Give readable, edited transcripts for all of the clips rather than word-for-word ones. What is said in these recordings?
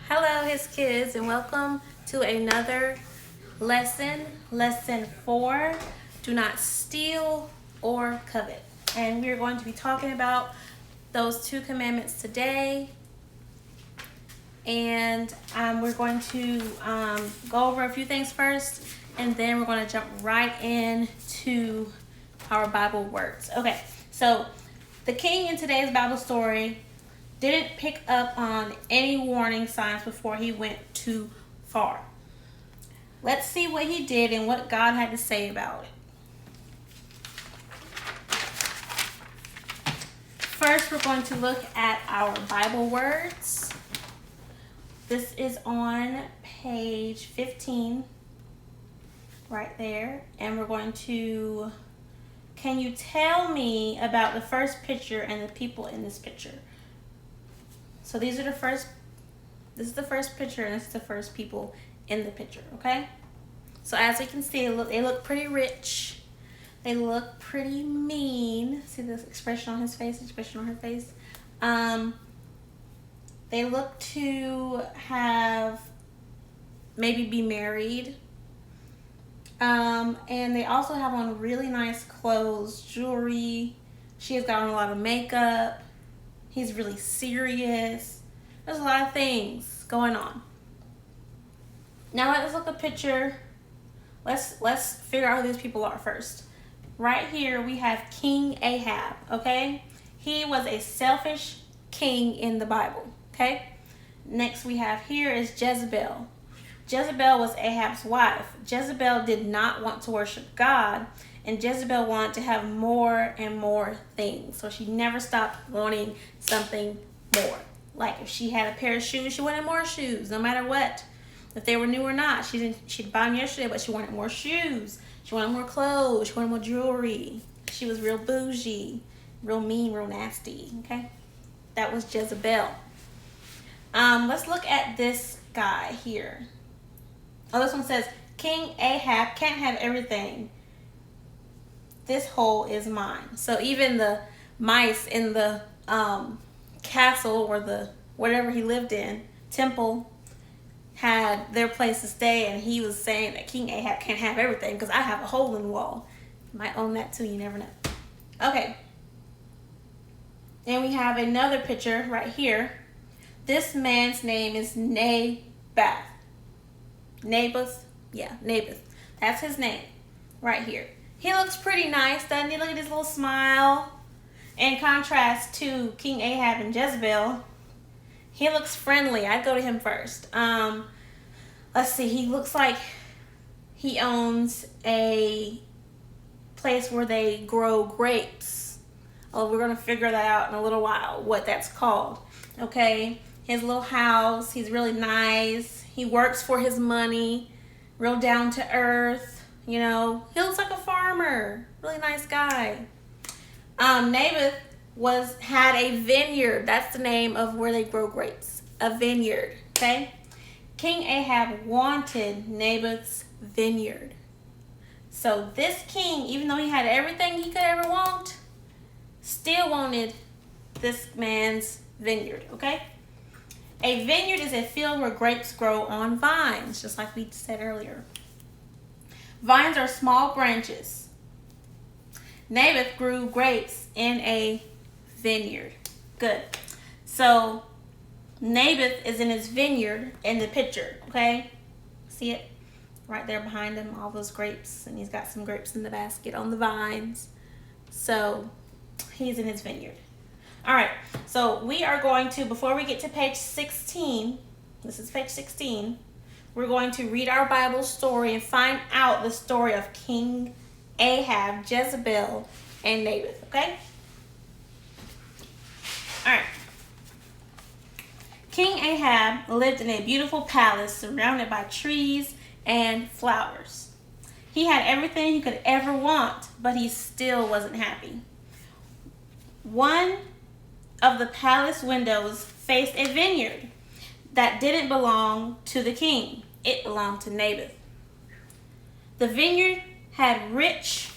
Hello, his kids, and welcome to another lesson 4. Do not steal or covet. And we're going to be talking about those 2 commandments today. And we're going to go over a few things first, and then we're going to jump right into our Bible words. Okay, so the king in today's Bible story didn't pick up on any warning signs before he went too far. Let's see what he did and what God had to say about it. First, we're going to look at our Bible words. This is on page 15, right there. And we're going to, can you tell me about the first picture and the people in this picture? So this is the first picture, and this is the first people in the picture, okay? So as we can see, they look pretty rich. They look pretty mean. See this expression on his face, expression on her face? They look to have maybe be married. And they also have on really nice clothes, jewelry. She has got on a lot of makeup. He's really serious. There's a lot of things going on. Now let's look at a picture. Let's figure out who these people are first. Right here we have King Ahab, okay? He was a selfish king in the Bible, okay? Next we have here is Jezebel. Jezebel was Ahab's wife. Jezebel did not want to worship God, and Jezebel wanted to have more and more things. So she never stopped wanting something more. Like if she had a pair of shoes, she wanted more shoes, no matter what. If they were new or not, she'd buy them yesterday, but she wanted more shoes. She wanted more clothes. She wanted more jewelry. She was real bougie, real mean, real nasty, okay? That was Jezebel. Let's look at this guy here. Oh, this one says, King Ahab can't have everything. This hole is mine. So even the mice in the castle or the whatever he lived in, temple, had their place to stay, and he was saying that King Ahab can't have everything because I have a hole in the wall. You might own that too, you never know. Okay. And we have another picture right here. This man's name is Naboth. Naboth? Yeah, Naboth. That's his name right here. He looks pretty nice, doesn't he? Look at his little smile. In contrast to King Ahab and Jezebel, he looks friendly. I'd go to him first. Let's see. He looks like he owns a place where they grow grapes. Oh, we're going to figure that out in a little while, what that's called. Okay? His little house. He's really nice. He works for his money. Real down to earth. You know, he looks like a farmer. Really nice guy. Naboth had a vineyard. That's the name of where they grow grapes. A vineyard. Okay? King Ahab wanted Naboth's vineyard. So this king, even though he had everything he could ever want, still wanted this man's vineyard. Okay? A vineyard is a field where grapes grow on vines, just like we said earlier. Vines are small branches. Naboth grew grapes in a vineyard. Good. So Naboth is in his vineyard in the picture, okay? See it? Right there behind him, all those grapes. And he's got some grapes in the basket on the vines. So he's in his vineyard. All right. So we are going to, before we get to page 16, this is page 16, we're going to read our Bible story and find out the story of King Ahab, Jezebel, and Naboth, okay? All right. King Ahab lived in a beautiful palace surrounded by trees and flowers. He had everything he could ever want, but he still wasn't happy. One of the palace windows faced a vineyard that didn't belong to the king. It belonged to Naboth. The vineyard had rich,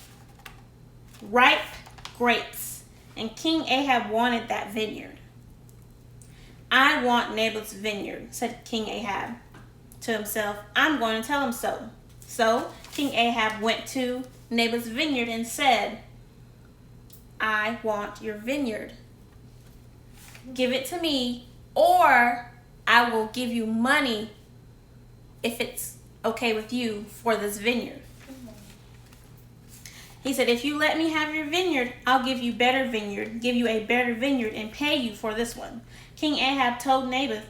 ripe grapes, and King Ahab wanted that vineyard. I want Naboth's vineyard, said King Ahab to himself. I'm going to tell him so. So King Ahab went to Naboth's vineyard and said, I want your vineyard. Give it to me, or I will give you money if it's okay with you for this vineyard. He said, if you let me have your vineyard, I'll give you a better vineyard and pay you for this one. King Ahab told Naboth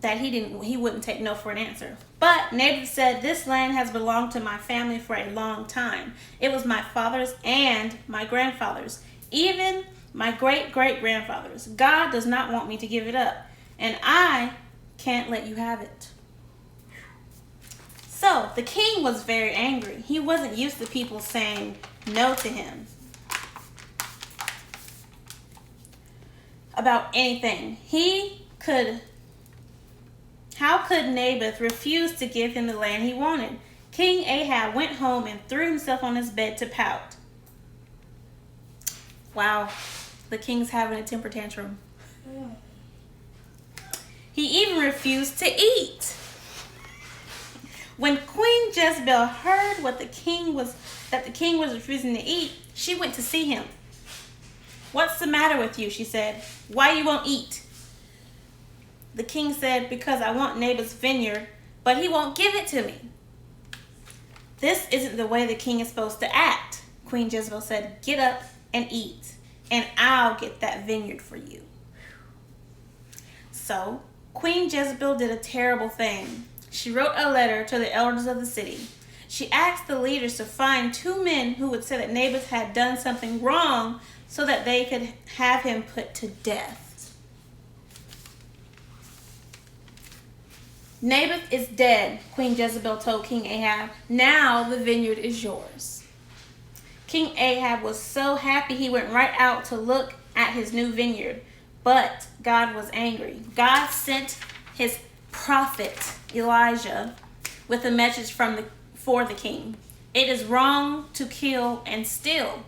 that he wouldn't take no for an answer. But Naboth said, this land has belonged to my family for a long time. It was my father's and my grandfather's, even my great-great-grandfather's. God does not want me to give it up, and I can't let you have it. So the king was very angry. He wasn't used to people saying no to him about anything. How could Naboth refuse to give him the land he wanted? King Ahab went home and threw himself on his bed to pout. Wow, the king's having a temper tantrum. He even refused to eat. When Queen Jezebel heard that the king was refusing to eat, she went to see him. What's the matter with you? She said. Why you won't eat? The king said, because I want Naboth's vineyard, but he won't give it to me. This isn't the way the king is supposed to act. Queen Jezebel said, get up and eat, and I'll get that vineyard for you. So Queen Jezebel did a terrible thing. She wrote a letter to the elders of the city. She asked the leaders to find 2 men who would say that Naboth had done something wrong so that they could have him put to death. Naboth is dead, Queen Jezebel told King Ahab. Now the vineyard is yours. King Ahab was so happy he went right out to look at his new vineyard. But God was angry. God sent his prophet Elijah with a message for the king. It is wrong to kill and steal.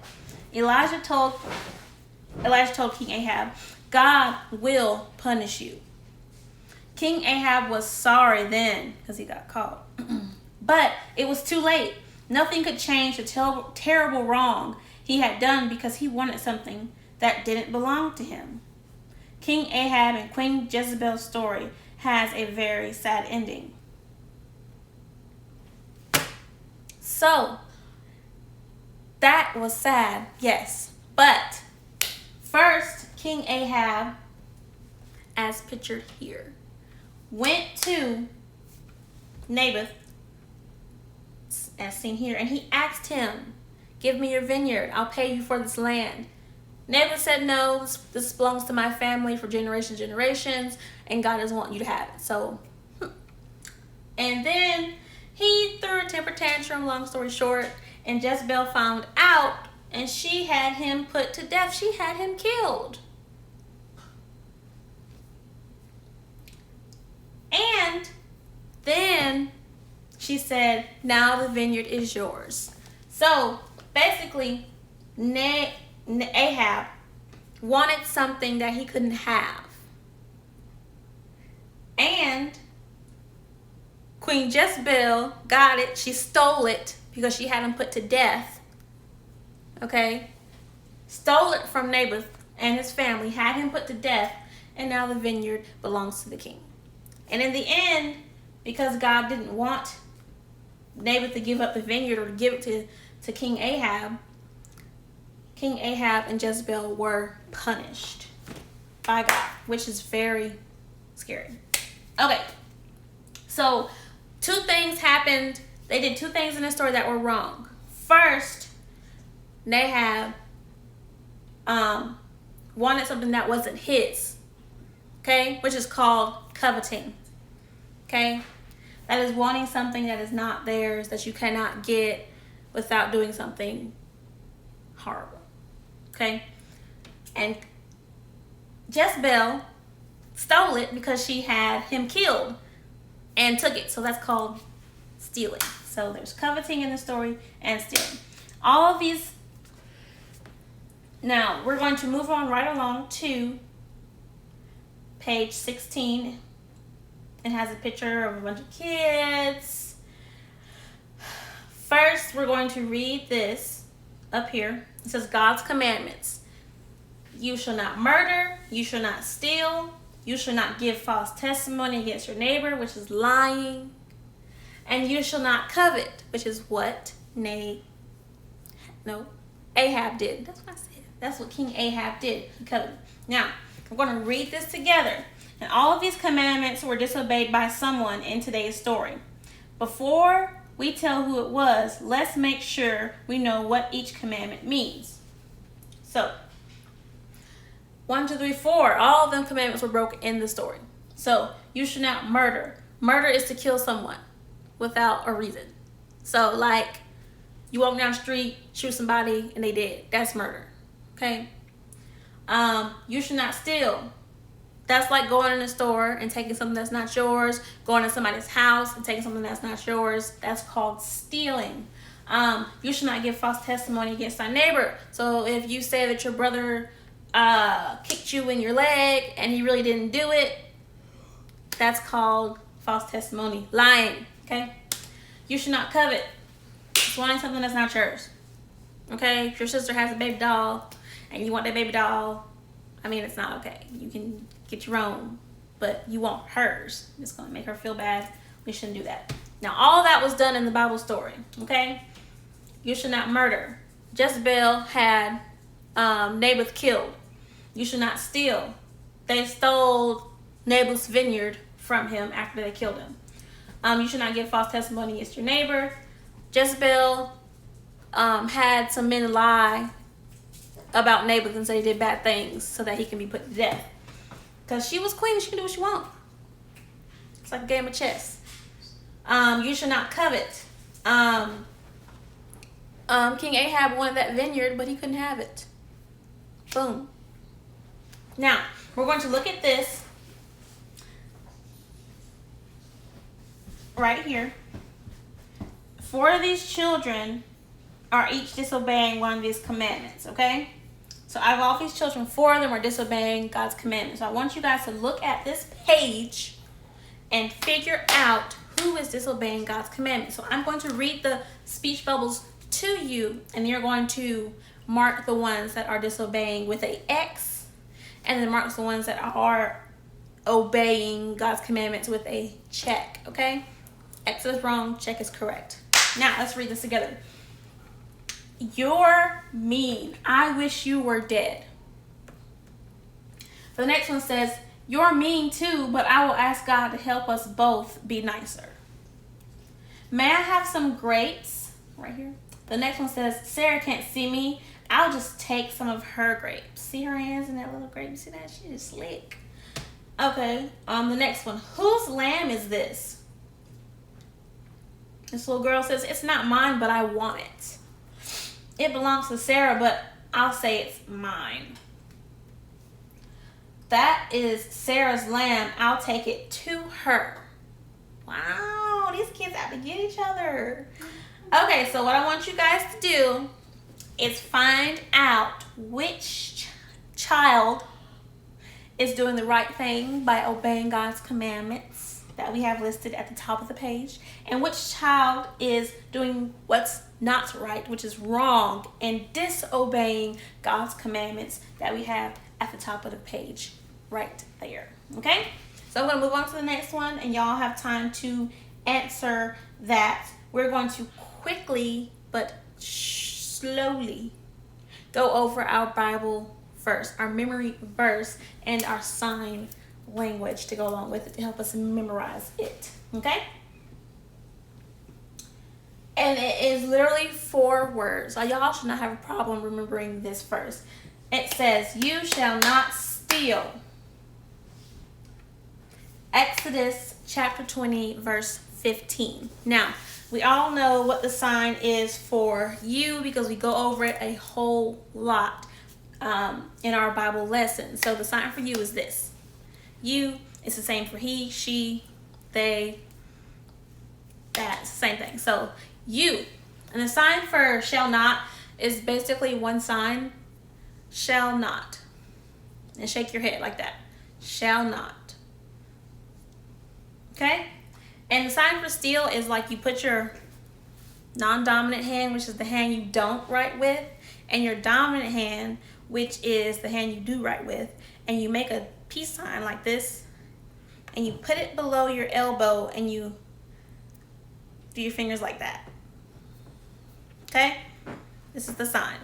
Elijah told King Ahab, God will punish you. King Ahab was sorry then because he got caught. But it was too late. Nothing could change the terrible wrong he had done because he wanted something that didn't belong to him. King Ahab and Queen Jezebel's story has a very sad ending. So, that was sad, yes. But first, King Ahab, as pictured here, went to Naboth, as seen here, and he asked him, give me your vineyard, I'll pay you for this land. Naboth said, no, this belongs to my family for generations, and God doesn't want you to have it. So, and then he threw a temper tantrum, long story short, and Jezebel found out, and she had him put to death. She had him killed. And then she said, now the vineyard is yours. So basically, Ahab wanted something that he couldn't have. And Queen Jezebel got it. She stole it because she had him put to death. Okay? Stole it from Naboth and his family, had him put to death, and now the vineyard belongs to the king. And in the end, because God didn't want Naboth to give up the vineyard or to give it to King Ahab and Jezebel were punished by God, which is very scary. Okay, so 2 things happened. They did 2 things in the story that were wrong. First, Ahab wanted something that wasn't his, okay, which is called coveting. Okay, that is wanting something that is not theirs, that you cannot get without doing something horrible. Okay, and Jezebel stole it because she had him killed and took it. So that's called stealing. So there's coveting in the story and stealing. All of these. Now we're going to move on right along to page 16. It has a picture of a bunch of kids. First, we're going to read this up here. It says God's commandments. You shall not murder. You shall not steal. You shall not give false testimony against your neighbor, which is lying. And you shall not covet, which is what Ahab did. That's what I said. That's what King Ahab did. He coveted. Now, we're going to read this together. And all of these commandments were disobeyed by someone in today's story. Before we tell who it was, let's make sure we know what each commandment means. So, 1, 2, 3, 4. All of them commandments were broken in the story. So, you should not murder. Murder is to kill someone without a reason. So, like, you walk down the street, shoot somebody, and they dead. That's murder. Okay? You should not steal. That's like going in a store and taking something that's not yours, going to somebody's house and taking something that's not yours. That's called stealing. You should not give false testimony against thy neighbor. So if you say that your brother kicked you in your leg and he really didn't do it, that's called false testimony, lying. Okay? You should not covet. It's wanting something that's not yours. Okay? If your sister has a baby doll and you want that baby doll, I mean, it's not okay. You can get your own, but you want hers. It's going to make her feel bad. We shouldn't do that. Now, all that was done in the Bible story, okay? You should not murder. Jezebel had Naboth killed. You should not steal. They stole Naboth's vineyard from him after they killed him. You should not give false testimony against your neighbor. Jezebel had some men lie about Naboth and say he did bad things so that he can be put to death. Because she was queen, she can do what she wants. It's like a game of chess. You should not covet. King Ahab wanted that vineyard, but he couldn't have it. Boom. Now, we're going to look at this right here. 4 of these children are each disobeying one of these commandments, okay? So out of all these children, 4 of them are disobeying God's commandments. So I want you guys to look at this page and figure out who is disobeying God's commandments. So I'm going to read the speech bubbles to you, and you're going to mark the ones that are disobeying with an X, and then mark the ones that are obeying God's commandments with a check, okay? X is wrong, check is correct. Now, let's read this together. You're mean. I wish you were dead. The next one says, you're mean too, but I will ask God to help us both be nicer. May I have some grapes? Right here. The next one says, Sarah can't see me. I'll just take some of her grapes. See her hands in that little grape? You see that? She's slick. Okay. The next one. Whose lamb is this? This little girl says, it's not mine, but I want it. It belongs to Sarah, but I'll say it's mine. That is Sarah's lamb. I'll take it to her. Wow, these kids have to get each other. Okay, so what I want you guys to do is find out which child is doing the right thing by obeying God's commandments that we have listed at the top of the page, and which child is doing what's not right, which is wrong, and disobeying God's commandments that we have at the top of the page right there. Okay, so I'm going to move on to the next one, and y'all have time to answer that. We're going to quickly but slowly go over our Bible verse, our memory verse, and our sign language to go along with it to help us memorize it. Okay? And it is literally 4 words. So y'all should not have a problem remembering this verse. It says, you shall not steal. Exodus chapter 20, verse 15. Now, we all know what the sign is for you because we go over it a whole lot in our Bible lesson. So the sign for you is this. You, it's the same for he, she, they, that, it's the same thing. So you, and the sign for shall not is basically one sign, shall not. And shake your head like that. shall not. Okay? And the sign for steal is like you put your non-dominant hand, which is the hand you don't write with, and your dominant hand, which is the hand you do write with, and you make a peace sign like this, and you put it below your elbow, and you do your fingers like that. Okay? This is the sign.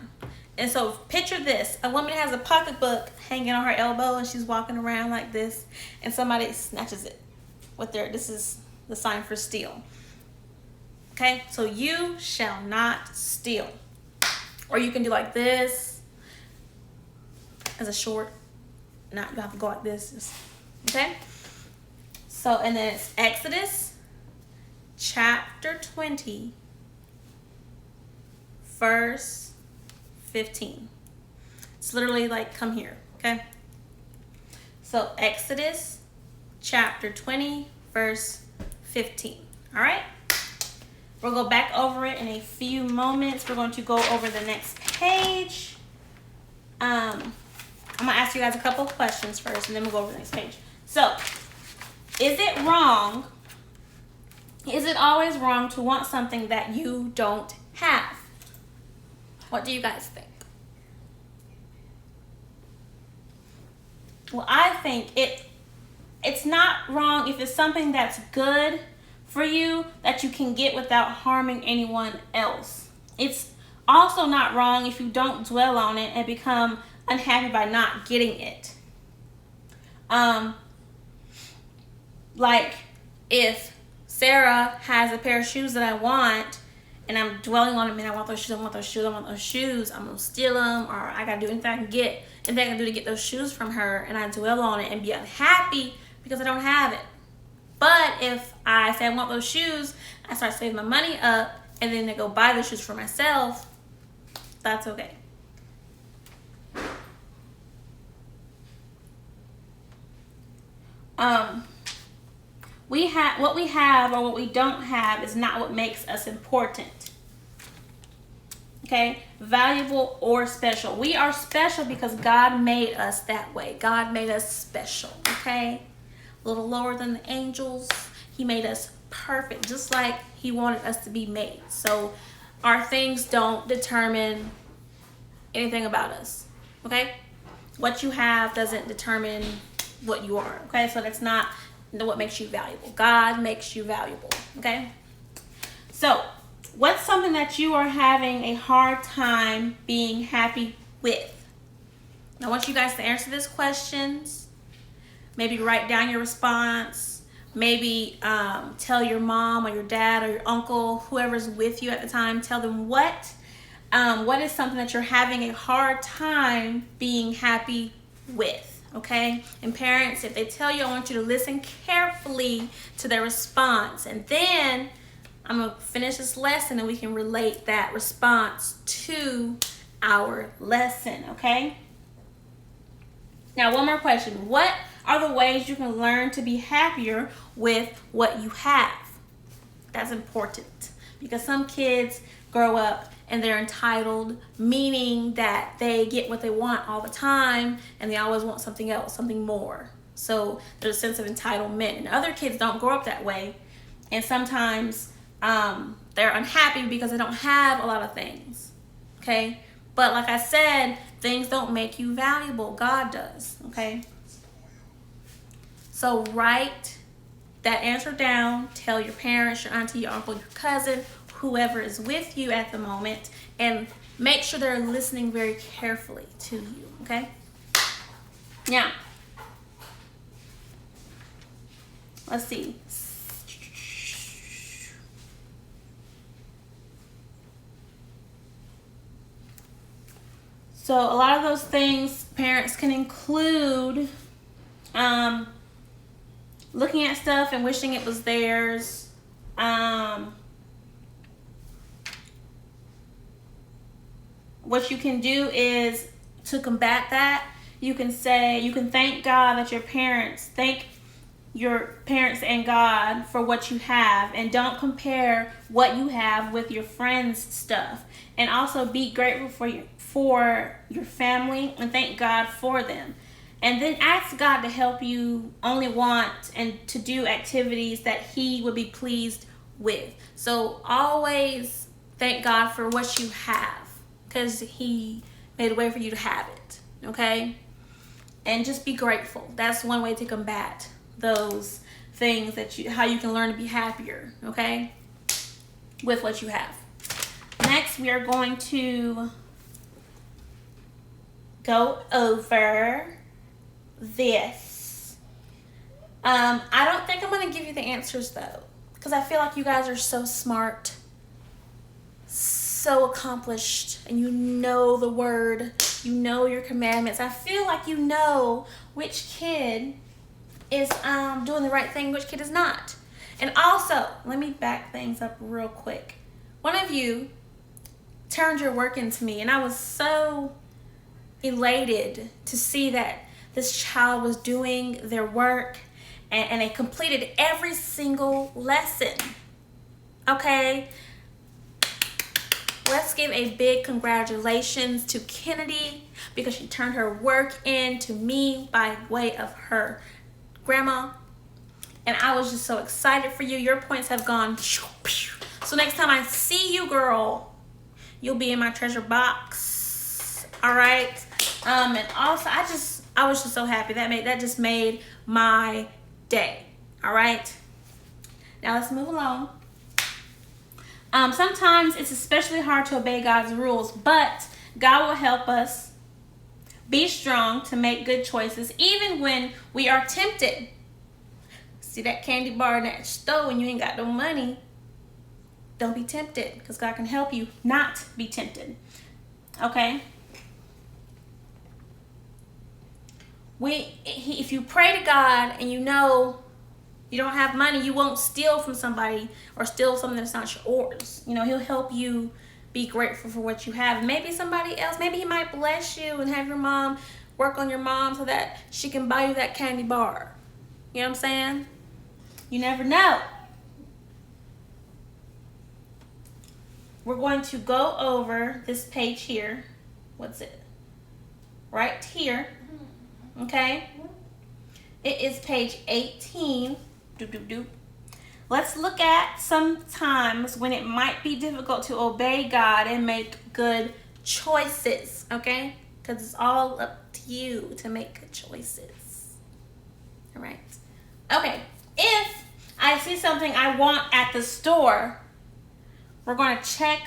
And so picture this. A woman has a pocketbook hanging on her elbow, and she's walking around like this, and somebody snatches it with their, this is the sign for steal. Okay? So you shall not steal. Or you can do like this as a short. Not, you have to go like this. Okay? So, and then it's Exodus chapter 20, verse 15. It's literally like, come here, okay? So Exodus chapter 20, verse 15. All right? We'll go back over it in a few moments. We're going to go over the next page. I'm going to ask you guys a couple of questions first, and then we'll go over the next page. So, is it wrong? Is it always wrong to want something that you don't have? What do you guys think? Well, I think it's not wrong if it's something that's good for you that you can get without harming anyone else. It's also not wrong if you don't dwell on it and become unhappy by not getting it. Like if Sarah has a pair of shoes that I want, and I'm dwelling on them, man, I want those shoes, I want those shoes, I want those shoes, I'm gonna steal them, or I gotta do anything I can get, anything I can do to get those shoes from her, and I dwell on it and be unhappy because I don't have it. But if I say I want those shoes, I start saving my money up, and then I go buy the shoes for myself, that's okay. What we have or what we don't have is not what makes us important. Okay? Valuable or special. We are special because God made us that way. God made us special. Okay? A little lower than the angels. He made us perfect, just like He wanted us to be made. So our things don't determine anything about us. Okay? What you have doesn't determine what you are. Okay? So that's not what makes you valuable. God makes you valuable. Okay? So, what's something that you are having a hard time being happy with? I want you guys to answer these questions. Maybe write down your response. Maybe tell your mom or your dad or your uncle, whoever's with you at the time, tell them what is something that you're having a hard time being happy with. Okay? And parents, if they tell you, I want you to listen carefully to their response. And then I'm going to finish this lesson and we can relate that response to our lesson. Okay? Now, one more question. What are the ways you can learn to be happier with what you have? That's important because some kids grow up and they're entitled, meaning that they get what they want all the time and they always want something else, something more. So there's a sense of entitlement. And other kids don't grow up that way. And sometimes they're unhappy because they don't have a lot of things. Okay? But like I said, things don't make you valuable. God does. Okay? So write that answer down. Tell your parents, your auntie, your uncle, your cousin, whoever is with you at the moment, and make sure they're listening very carefully to you, okay? Now, let's see. So a lot of those things parents can include looking at stuff and wishing it was theirs. What you can do is to combat that, you can thank God that thank your parents and God for what you have, and don't compare what you have with your friends' stuff. And also be grateful for your family and thank God for them. And then ask God to help you only want and to do activities that He would be pleased with. So always thank God for what you have, because He made a way for you to have it. Okay? And just be grateful. That's one way to combat those things how you can learn to be happier, okay, with what you have. Next, we are going to go over this. I don't think I'm going to give you the answers though, because I feel like you guys are so smart, so accomplished, and you know the word, you know your commandments. I feel like you know which kid is doing the right thing, which kid is not. And also, let me back things up real quick. One of you turned your work into me, and I was so elated to see that this child was doing their work and they completed every single lesson. Okay? Let's give a big congratulations to Kennedy, because she turned her work in to me by way of her grandma. And I was just so excited for you. Your points have gone. So next time I see you, girl, you'll be in my treasure box. All right. And also, I was just so happy. That just made my day. All right. Now let's move along. Sometimes it's especially hard to obey God's rules, but God will help us be strong to make good choices, even when we are tempted. See that candy bar in that store and you ain't got no money? Don't be tempted, because God can help you not be tempted. Okay? If you pray to God and you know you don't have money, you won't steal from somebody or steal something that's not yours. You know, He'll help you be grateful for what you have. Maybe somebody else, maybe He might bless you and have your mom work on your mom so that she can buy you that candy bar. You know what I'm saying? You never know. We're going to go over this page here. What's it? Right here. Okay? It is page 18. Doop, doop, doop. Let's look at some times when it might be difficult to obey God and make good choices. Okay? Because it's all up to you to make good choices. All right? Okay. If I see something I want at the store, we're going to check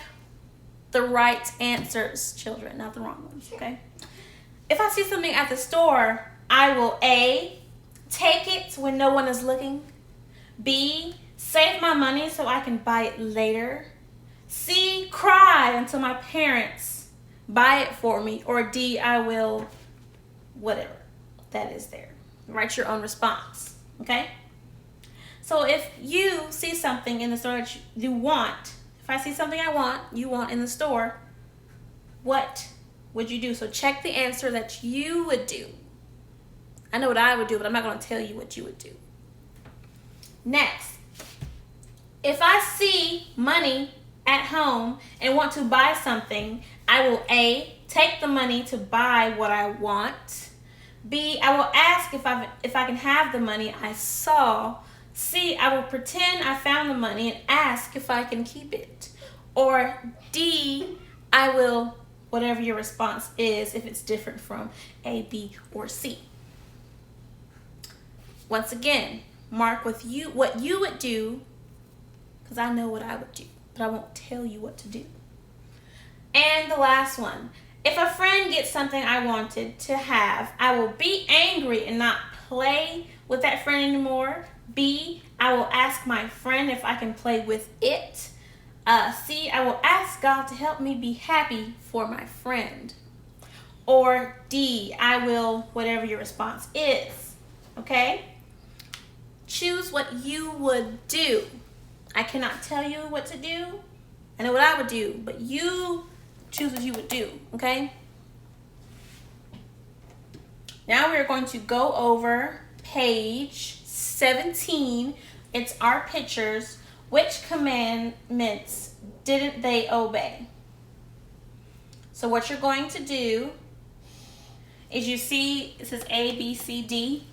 the right answers, children, not the wrong ones, okay? If I see something at the store, I will A, take it when no one is looking. B, save my money so I can buy it later. C, cry until my parents buy it for me. Or D, I will, whatever that is there. Write your own response, okay? So if you see something in the store that you want, if I see something you want in the store, what would you do? So check the answer that you would do. I know what I would do, but I'm not going to tell you what you would do. Next, if I see money at home and want to buy something, I will A, take the money to buy what I want. B, I will ask if I can have the money I saw. C, I will pretend I found the money and ask if I can keep it. Or D, I will, whatever your response is, if it's different from A, B, or C. Once again, mark with you what you would do, because I know what I would do, but I won't tell you what to do. And the last one, if a friend gets something I wanted to have, I will be angry and not play with that friend anymore. B, I will ask my friend if I can play with it. C, I will ask God to help me be happy for my friend. Or D, I will, whatever your response is. Okay? Choose what you would do. I cannot tell you what to do. I know what I would do, but you choose what you would do. Okay? Now we're going to go over page 17. It's our pictures. Which commandments didn't they obey? So what you're going to do is you see it says A, B, C, D.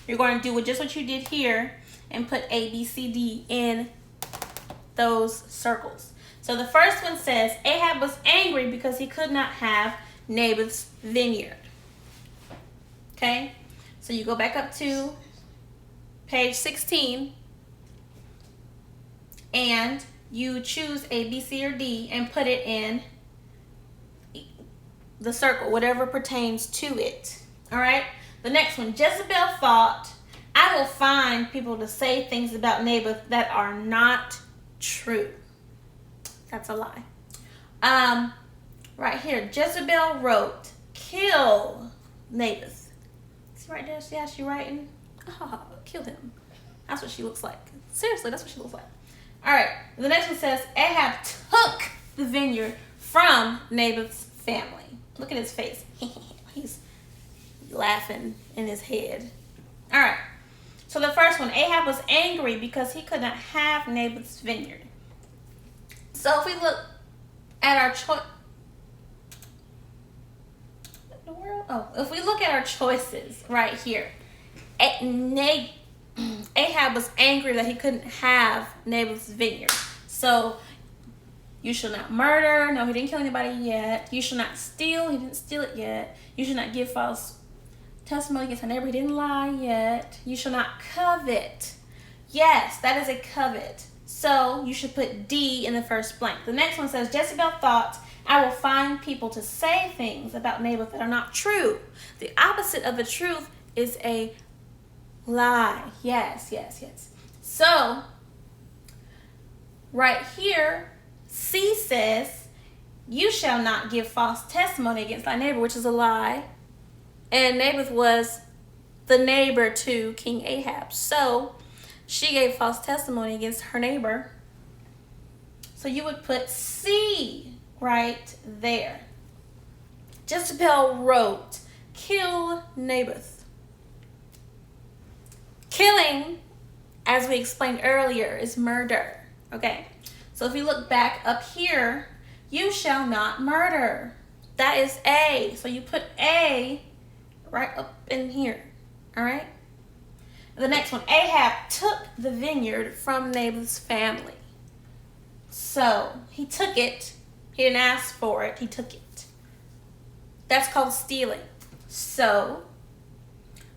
You're going to do just what you did here and put A, B, C, D in those circles. So the first one says, Ahab was angry because he could not have Naboth's vineyard. Okay, so you go back up to page 16 and you choose A, B, C, or D and put it in the circle, whatever pertains to it. All right, the next one, Jezebel thought, I will find people to say things about Naboth that are not true. That's a lie. Right here, Jezebel wrote, kill Naboth. See right there? See how she's writing? Oh, kill him. That's what she looks like. Seriously, that's what she looks like. All right, the next one says, Ahab took the vineyard from Naboth's family. Look at his face. He's laughing in his head. All right, so the first one, Ahab was angry because he could not have Naboth's vineyard. So if we look at our choice, if we look at our choices right here, Ahab was angry that he couldn't have Naboth's vineyard. So you shall not murder. No, he didn't kill anybody yet. You shall not steal. He didn't steal it yet. You shall not give false testimony against a neighbor. He didn't lie yet. You shall not covet. Yes, that is a covet. So you should put D in the first blank. The next one says, Jezebel thought, I will find people to say things about Naboth that are not true. The opposite of the truth is a lie. Yes. So right here, C says, you shall not give false testimony against thy neighbor, which is a lie. And Naboth was the neighbor to King Ahab. So she gave false testimony against her neighbor. So you would put C right there. Jezebel wrote, kill Naboth. Killing, as we explained earlier, is murder. Okay, so if you look back up here, you shall not murder. That is A. So you put A right up in here. All right. The next one, Ahab took the vineyard from Naboth's family. So he took it. He didn't ask for it. He took it. That's called stealing. So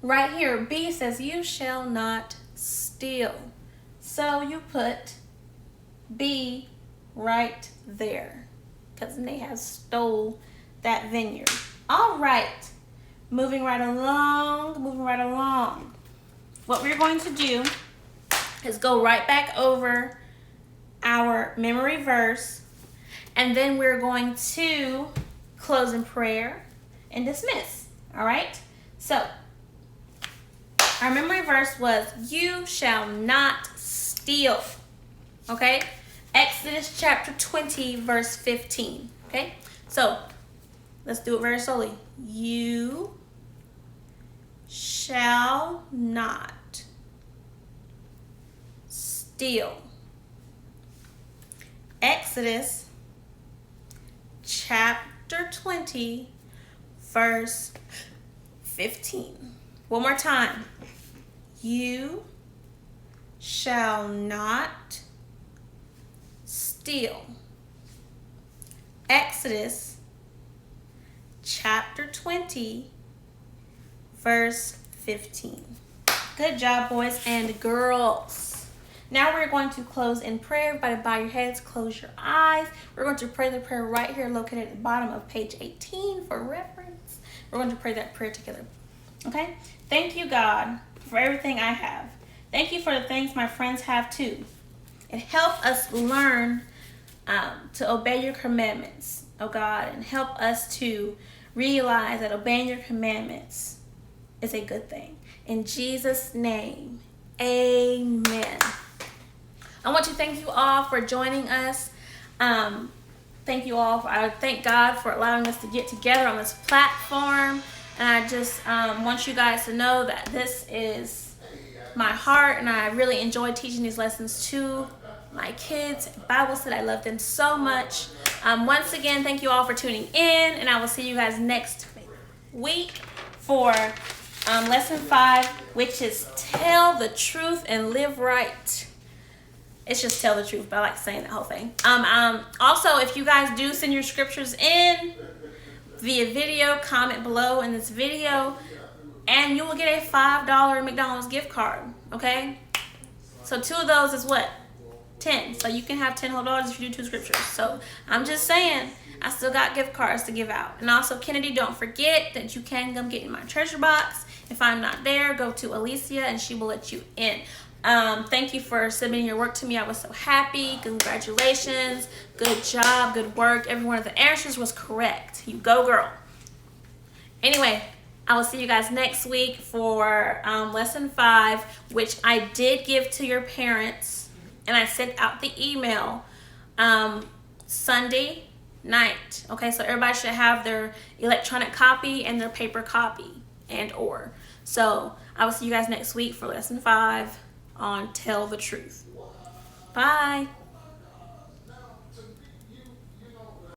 right here, B says, you shall not steal. So you put B right there because Ahab stole that vineyard. All right. Moving right along. What we're going to do is go right back over our memory verse, and then we're going to close in prayer and dismiss. All right? So, our memory verse was, you shall not steal. Okay? Exodus chapter 20, verse 15. Okay? So, let's do it very slowly. You shall not steal. Exodus chapter 20, verse 15. One more time. You shall not steal. Exodus chapter 20, verse 15. Good job, boys and girls. Now we're going to close in prayer. Everybody bow your heads, close your eyes. We're going to pray the prayer right here located at the bottom of page 18 for reference. We're going to pray that prayer together. Okay? Thank you, God, for everything I have. Thank you for the things my friends have too. And help us learn to obey your commandments, oh God, and help us to realize that obeying your commandments is a good thing. In Jesus' name, amen. I want to thank you all for joining us. Thank you all. I thank God for allowing us to get together on this platform. And I just want you guys to know that this is my heart, and I really enjoy teaching these lessons to my kids. Bible said I love them so much. Once again, thank you all for tuning in, and I will see you guys next week for lesson 5, which is tell the truth and live right. It's just tell the truth, but I like saying that whole thing. Also, if you guys do send your scriptures in via video, comment below in this video, and you will get a $5 McDonald's gift card, okay? So 2 of those is what? 10. So you can have $10 whole if you do 2 scriptures. So I'm just saying, I still got gift cards to give out. And also, Kennedy, don't forget that you can come get in my treasure box. If I'm not there, go to Alicia and she will let you in. Thank you for submitting your work to me. I was so happy. Congratulations. Good job. Good work. Every one of the answers was correct. You go, girl. Anyway, I will see you guys next week for lesson 5, which I did give to your parents, and I sent out the email Sunday night. Okay, so everybody should have their electronic copy and their paper copy and/or. So I will see you guys next week for lesson 5 on Tell the Truth. Bye.